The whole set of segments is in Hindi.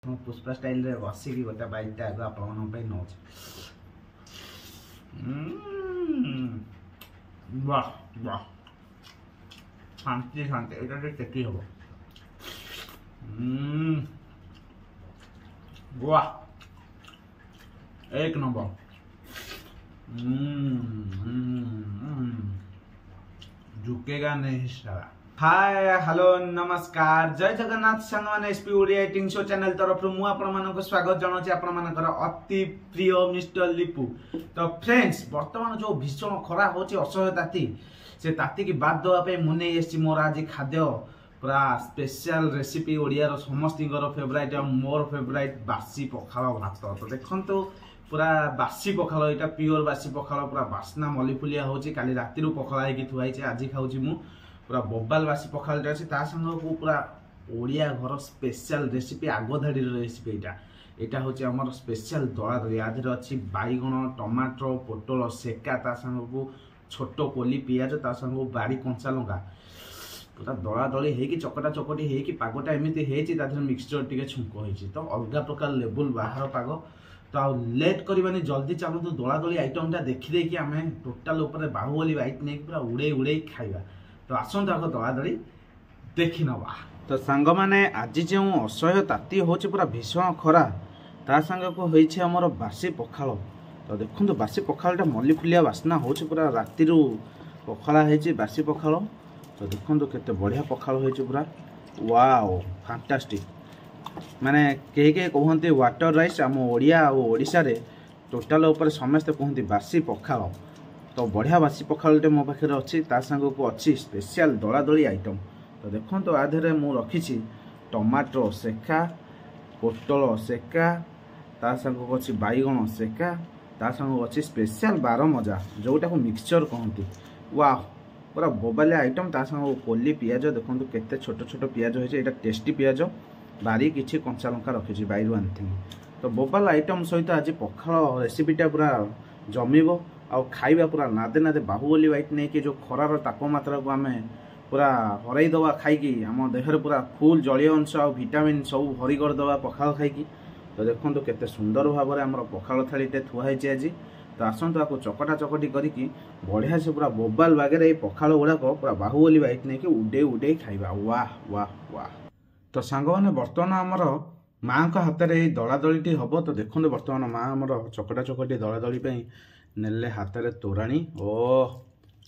प्रथम पुष्पा स्टाइल रे बसिकी गोटे बाइटा आगे आपे नौ वाह वाह शांति शांति ये टेकी हम वाह एक नंबर झुकेगा नहीं सारा। हाय हेलो नमस्कार जय जगन्नाथ सांग मैंने SP Odia eating show channel तरफ मु आपको स्वागत जनाऊँ आपर अति प्रिय मिस्टर लिपू। तो फ्रेंड्स बर्तमान जो भीषण खरा हो असह्य ताती से ताती की बात देवाई मुझे मोर आज खाद्य पूरा स्पेशल रेसिपी ओडिया समस्त फेवराइट और मोर फेवराइट बासी पखाल भात। तो देखो पूरा बासी पखाल यहाँ प्योर बासी पखाल पूरा बास्ना मलिफुलिया होची काली राति पखाल थुआई आज खाऊँ मु पूरा बोबाल बासी पखाल अच्छी सांग को पूरा ओडिया घर स्पेशल रेसिपी आगधाड़ी रेसिपी यहाँ हूँ आम स्पेशल दला दली आधे अच्छी बैगण टमाटर पोटल सेका ता सांग को छोट कोली पियाज ता सांग को बाड़ी कंचा लंका पूरा दला दली होगी चकटा चकटी होगी पागटा एमती है मिक्सचर टी छुंक होती तो अलग प्रकार लेवल बाहर पाग। तो आ लेट करवानी जल्दी चलतु दला दली आइटमटा देखी आम टोटाल बाहुबली बाइट नहीं पूरा उड़े उड़े खाइबा। तो आसतु आग दला दली देखी नवा। तो सांग मैंने आज जो असह्य ताती हो पूरा भीषण खरा ता सांग को होइछे हमर बासी पखाल। तो देखो बासी पखालटा मल्लिफुलिया बास्ना हो पूरा राति पखाला है बासी पखाल। तो देखो केते बढ़िया पखाल हो पूरा वाओ फैंटास्टिक माने कहीं कहते वाटर राइस आम ओडिया और ओडिशा रे टोटाल ऊपर समस्ते कहते बासी पखाल। तो बढ़िया बासी पखालटे मो पाखे अच्छी सांग को अच्छी स्पेशल दला दली आइटम। तो देखो तो आधे मु रखी टमाटो सेका पोटल सेका ता सांग को अच्छी बैगण सेका ता सांग अच्छी स्पेशल बार मजा जोटा को मिक्सचर कहती वाह पूरा बोबालिया आइटम ता सांग कोली पियाज देखो केते छोट छोट पियाज होइछे एटा टेस्टी पियाज बारी किसी कंचा लंका रखी बैरू आनी। तो बोबाल आइटम सहित आज पखाल रेसिपीटा पूरा जमीब आ खाइबा पूरा नादे नादे बाहुबली वाइट नहीं कि जो खरार तापमात्रा को आम पूरा हरईदवा खाई आम देहर पूरा फुल जलीय अंश आ विटामिन सब भरी करदे पखाल खाई। तो देखो केते सुंदर भाव में आम पखाल थालीटे थुआई आज। तो आसतु आपको चकटा चकटी करी बढ़िया से पूरा बोबाल बागे पखाल गुड़ाक पूरा बाहुबली वाइट नहीं कि उडे उडे खाइबा वाह वाह वाह। तो सांग मैंने बर्तमान आमर माँ का हाथ में दला दलीटी हम। तो देखो बर्तमान माँ आमर चकटा चकटी दला दली नेले हाथ में तोराणी ओ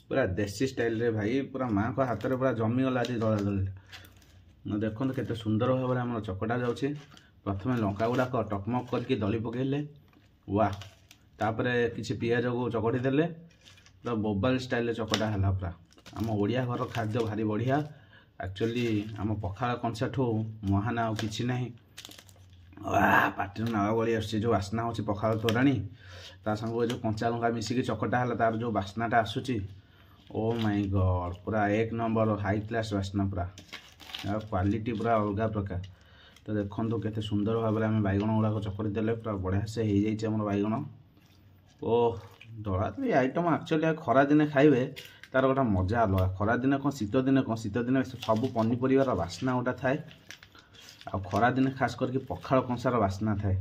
पूरा देसी स्टाइल रे भाई पूरा माँ का हाथ में पूरा जमीगला आज दला दली। देखो केते सुंदर भाव में आम चकटा जाऊँगी प्रथम लंका गुड़ाक टकमक करके दली पकड़े वाह तापरे किसी पियाज को चकटी देले पूरा बोबाल स्टाइल चकटा है पूरा आम ओडिया घर खाद्य भारी बढ़िया एक्चुअली आम पखाल कंसा ठू महान आ कि ना पार्टी नाला गली आस जो बास्ना हो पखाल तोराणी ता संग जो कंचा लंका मिसिकी चकटा है तार जो बास्नाटा आसूची ओ माय गॉड पूरा एक नंबर हाई क्लास बास्ना पूरा क्वालिटी पूरा अलग प्रकार। तो देखो केते सुंदर भाव में आम बैगण गुड़ाक चकटी देले पूरा बढ़िया से हो जाए बैगण ओ दला तो आइटम एक्चुअली खरा दिने खाइबे तार गोटा मजा अलग खरा दिन कौन शीत दिन सब पनीपर बास्ना गोटा थाए आ खरा दिन खास करके पखाल कंसार बास्ना थाए।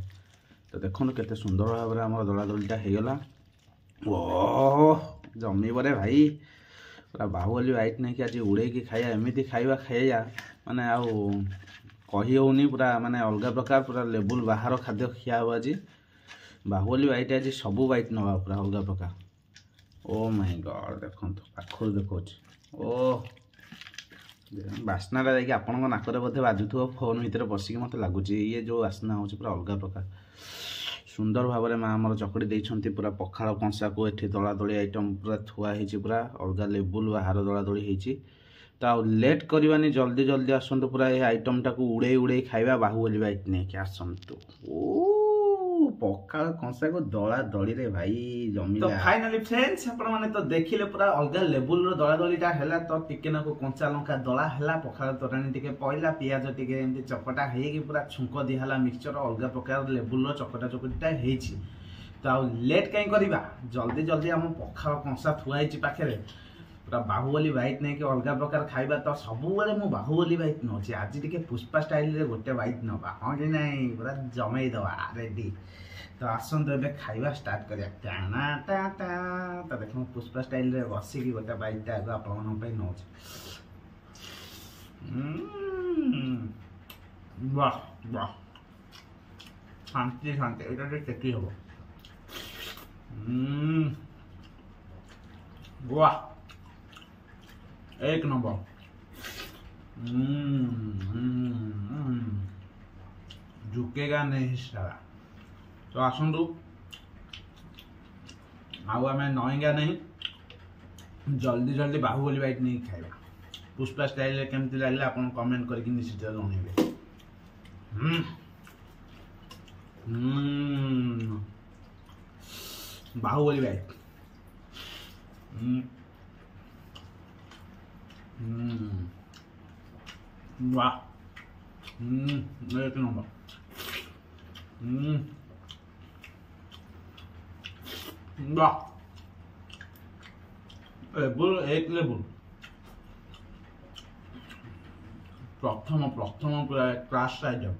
तो देखो केते सुंदर भाव में आम दला दलीटा होगला ओह जमी बरे भाई पूरा बाहुबली वाइट नहीं कि आज उड़े खाइया एमती खाइबा खाइया माने आउ कही होनी पूरा माने अलग प्रकार पूरा लेवल बाहर खाद्य खिया हो आज बाहुबली वाइट आज सबू वाइट नवा पूरा अलग प्रकार। ओ माय गॉड देखो पाखर देखो ओ बास्नाटा देखिए आपण नाकरे बोधे बाजुथो फोन भितर बसिक मत लगुच ये जो बास्ना हो पूरा अलग प्रकार सुंदर भाव में माँ आमर चकड़ी देती पूरा पखाल कंसा को ये दला दली आइटम पूरा थुआई पूरा अलग लेवल बाहर दला दली होती। तो आ लेट करवानी जल्दी जल्दी आसतु पूरा ये आइटमटा को उड़े उड़े खाइबा बाहुबली वाइट नहीं कि आसतु ओ पखाल कंसा को दला दली रे भाई जमी। तो फाइनली फ्रेंड्स आपण माने तो देखिले पूरा अलग लेवल रो दला दलीटा हैला। तो टिके ना को कंचा लंका दला हैला पखाल तोराणी टिके पइला पियाज टिके एमती चकटा हेगी पूरा छुंक दि हैला मिक्सचर अलग प्रकार लेवल रो चकटा चकटीटा हेछि। तो आ लेट कहीं करबा जल्दी जल्दी हम पखाल कंसा थुआई पाखे पूरा बाहुबली बाइट नहीं कि अलग प्रकार खाइबा तो सब बेले मु बाहुबली बाइट नौचे आज टिके पुष्पा स्टाइल रे गोटे बाइट नबा हाँ कि नहीं पूरा जमई दवा रेडी तो आसतु ए खाइबा स्टार्ट करिया तो देख पुष्पा स्टाइल रे बसिकी गोटे बाइट आगे आपण नौचे वाह वाह शांति शांति এটা টেকি হবো वाह एक नंबर झुकेगा नहीं सारा तो आसतु आम नईगा नहीं जल्दी जल्दी बाहुबली बाइट नहीं खाइबा पुष्पा स्टाइल केमती लगे आप कमेंट करके निश्चित जनइबे बाहुबली बाइट वाह एक नंबर वाह लेवल एक लेवल प्रथम प्रथम पूरा क्लास आइटम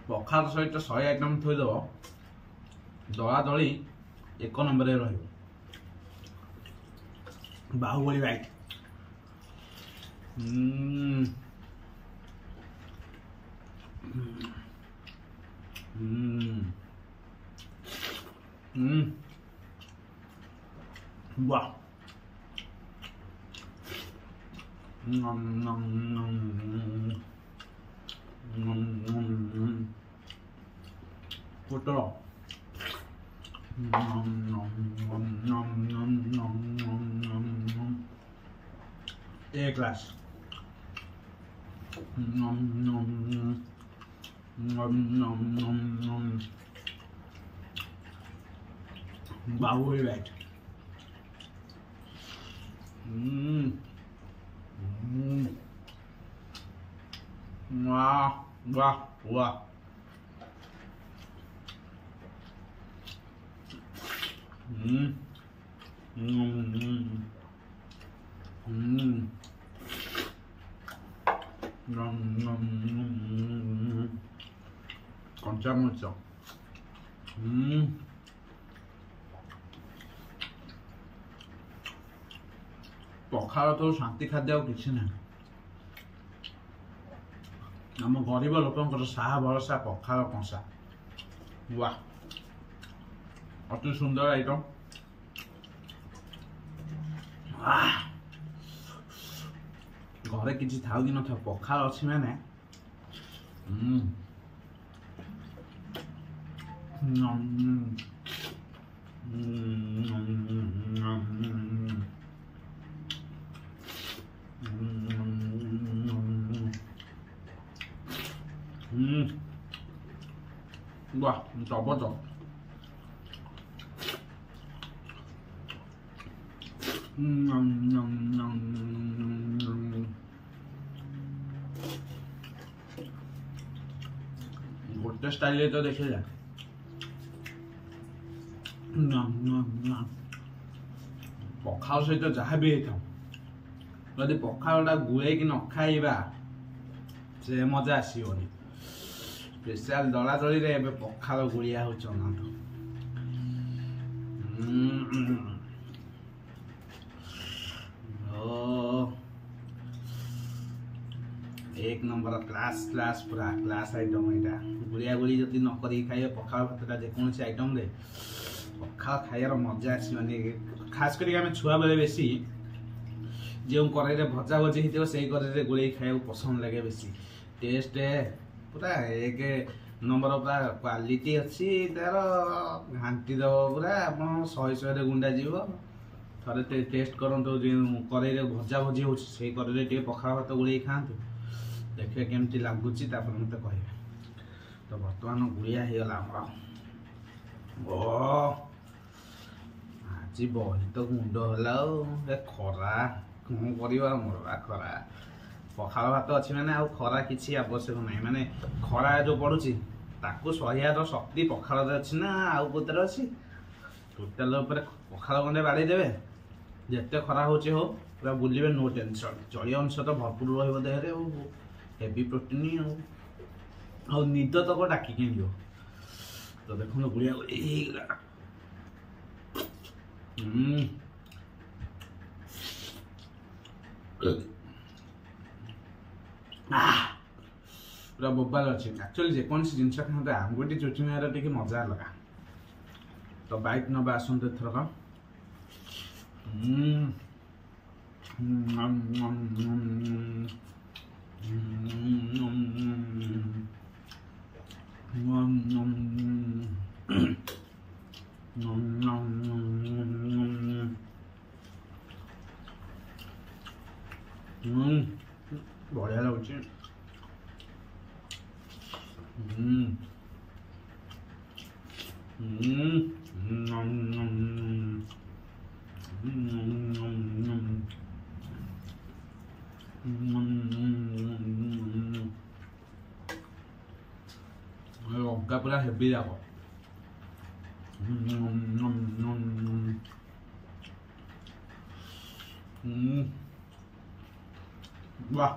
पखाल सहित 100 आइटम थोईदेव दला दली एक नंबर रही बाहुबली बाइट वाह पोटल ए क्लास बाहुबली बाइट वाह वाह वाह कंचा मरीच पखाल तो शांति खाद्य किसी ना आम गरीब लोक साहा भरोसा पखाल कंसा वाह अति सुंदर आइटम घरे किसी था कि न था पखाल अच्छी मैंने वाह जबरदस्त गोटे स्टाइल तो देखे जा पखाल सहित जहाँ भी होता जदि पखालटा गुड़े न खाइबा से मजा आसोनी स्पेशल दला दली रे पखाल गुड़िया हो एक नंबर क्लास क्लास पूरा क्लास आइटम यहाँ गुड़िया गुड़ी जब न कर खाइए पखाल भातटा जेकोसी आइटम रे पखाल खाइबार मजा आसोनी खास करके आम छुआ बेले बेसी जो कड़े भजा भजी होती से कड़े गोले खाया पसंद लगे बेसी टेस्ट पूरा एक नंबर पूरा क्वालिटी अच्छी तार घाटी दब पूरा आप 100 गुंडा जीव थे टेस्ट करूँ कड़े भजा भजी हो कड़े पखाल भात गोले खातु देखिए केमती लगुच मत कह तो बर्तमान गुड़िया होगा आज बही तो गुंड है खरा कौन कर मरवा खरा पखाल भात अच्छी मैंने आ खरा किसी आवश्यक ना माने खरा जो पड़ुची ताको सह्यार शक्ति पखाल अच्छी ना आउ कोतार अच्छी टोटाल पखाल खंडे बाड़े देवे जिते खरा हो पूरा बुलिबे नो टेंशन जलीय अंश तो भरपूर रहिबो देहरे हेवी प्रोटीन आ निद तक डाकी दियो तो देखो गुड़िया पूरा बोबाल अच्छे एक्चुअली जेकोसी जिनस खाते आंगुठी चुचिमार टे मजा लगा तो बाइक नवा आसते एथरक बढ़िया लगुच लंका पूरा हेवी जाक वाह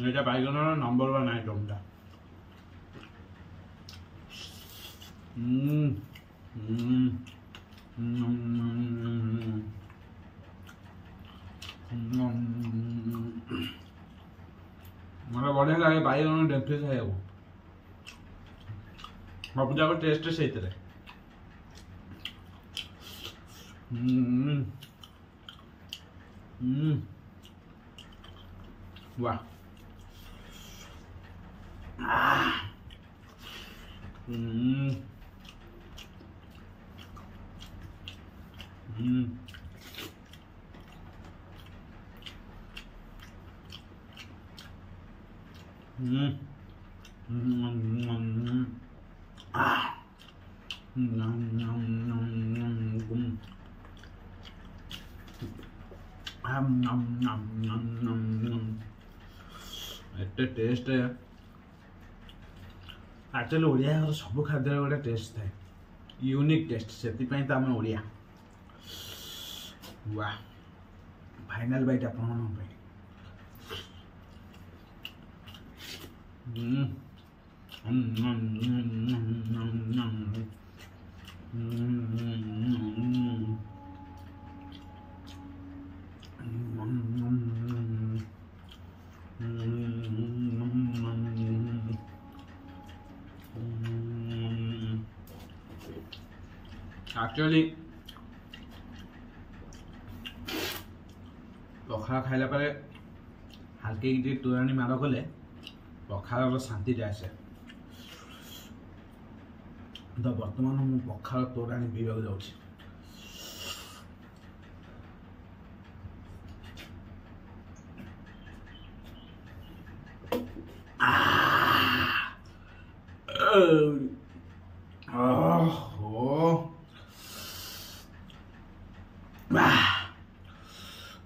এটা বাইগনের নাম্বার 1 আইটেমটা मला बढ़िया लगे বাইগনের ডেফিস খাইବାକୁ सब जाक टेस्ट से वाह एटे टेस्ट एक्चुअली ओडिया सब खाद्य गोटे टेस्ट थाए यूनिक टेस्ट से आम ओडिया वाह फाइनल बाइट आप एक्चुअली पखाल खाइला पारे हल्के तोराणी माड़ कले पखाल शांति आसे तो बर्तमान मु पखाल तोराणी पीवा जाऊँ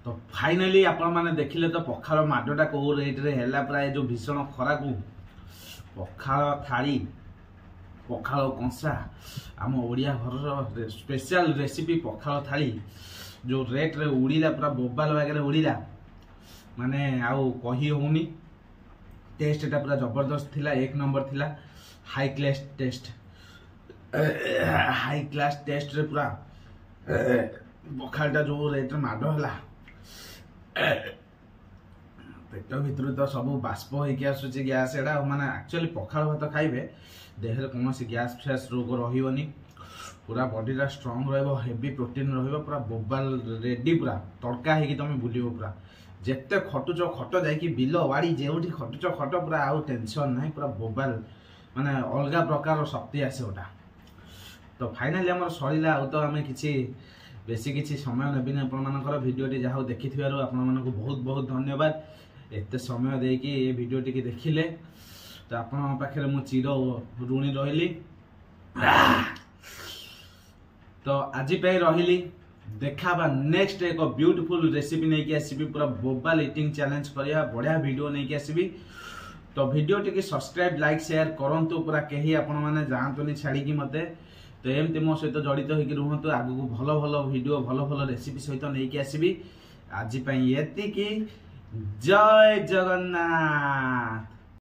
तो फाइनली आपण माने देखिले तो पखाल माडटा को रेट रे हैला प्राय जो भीषण खरा को पखाल थाली पखाल कंसा आम ओडिया घर स्पेशल रेसिपी पखाल थाली जो रेट रे उड़ीला पूरा बोबाल वगैरह उड़ीला माने आउ कही होनी टेस्ट टा पूरा जबरदस्त थिला एक नंबर थिला हाई क्लास टेस्ट रे पूरा पखालटा जो रेट माड है पेट भीतर तो सब बाष्प होगी आसूसी गैस एटा माने एक्चुअली पखाल भात खाइबे देह कौन गैस फ्यास रोग रही पूरा बॉडीटा स्ट्रंग रहिबो हेवी प्रोटीन रहिबो पूरा बोबाल रेडी पूरा तड़का होगी तुम बुलिबो पूरा जेते खटुच खट जाइकी बिल वाड़ी जेउठी खटुच खट पूरा आउ टेंशन नहीं पूरा बोबाल माने अलग प्रकार शक्ति आसे ओटा तो फाइनली आम सरीला आउ तो आम किसी बेसी किसी समय नेबिन आपंकर भिडटी जहाँ देखी आपण बहुत बहुत धन्यवाद एत समय देकी ये भिडटी की देखिले तो आपण पाखे मु चिर ऋणी रही तो आज पे रही देखा नेक्स्ट एक ब्यूटीफुल रेसिपी नहीं कि आसीबी पूरा बोबाल इटिंग चैलेंज करिया बढ़िया वीडियो नहीं कि आसीबी तो video T subscribe like share करंतु पूरा कहीं आपण मैंने जातुनि छाड़ी मते तो एमती मो सहित जड़ित होकर रुहतु आगू भल भल वीडियो भल भल रेसिपी सहित नहीं कि आसीबी आज एति जय जगन्नाथ।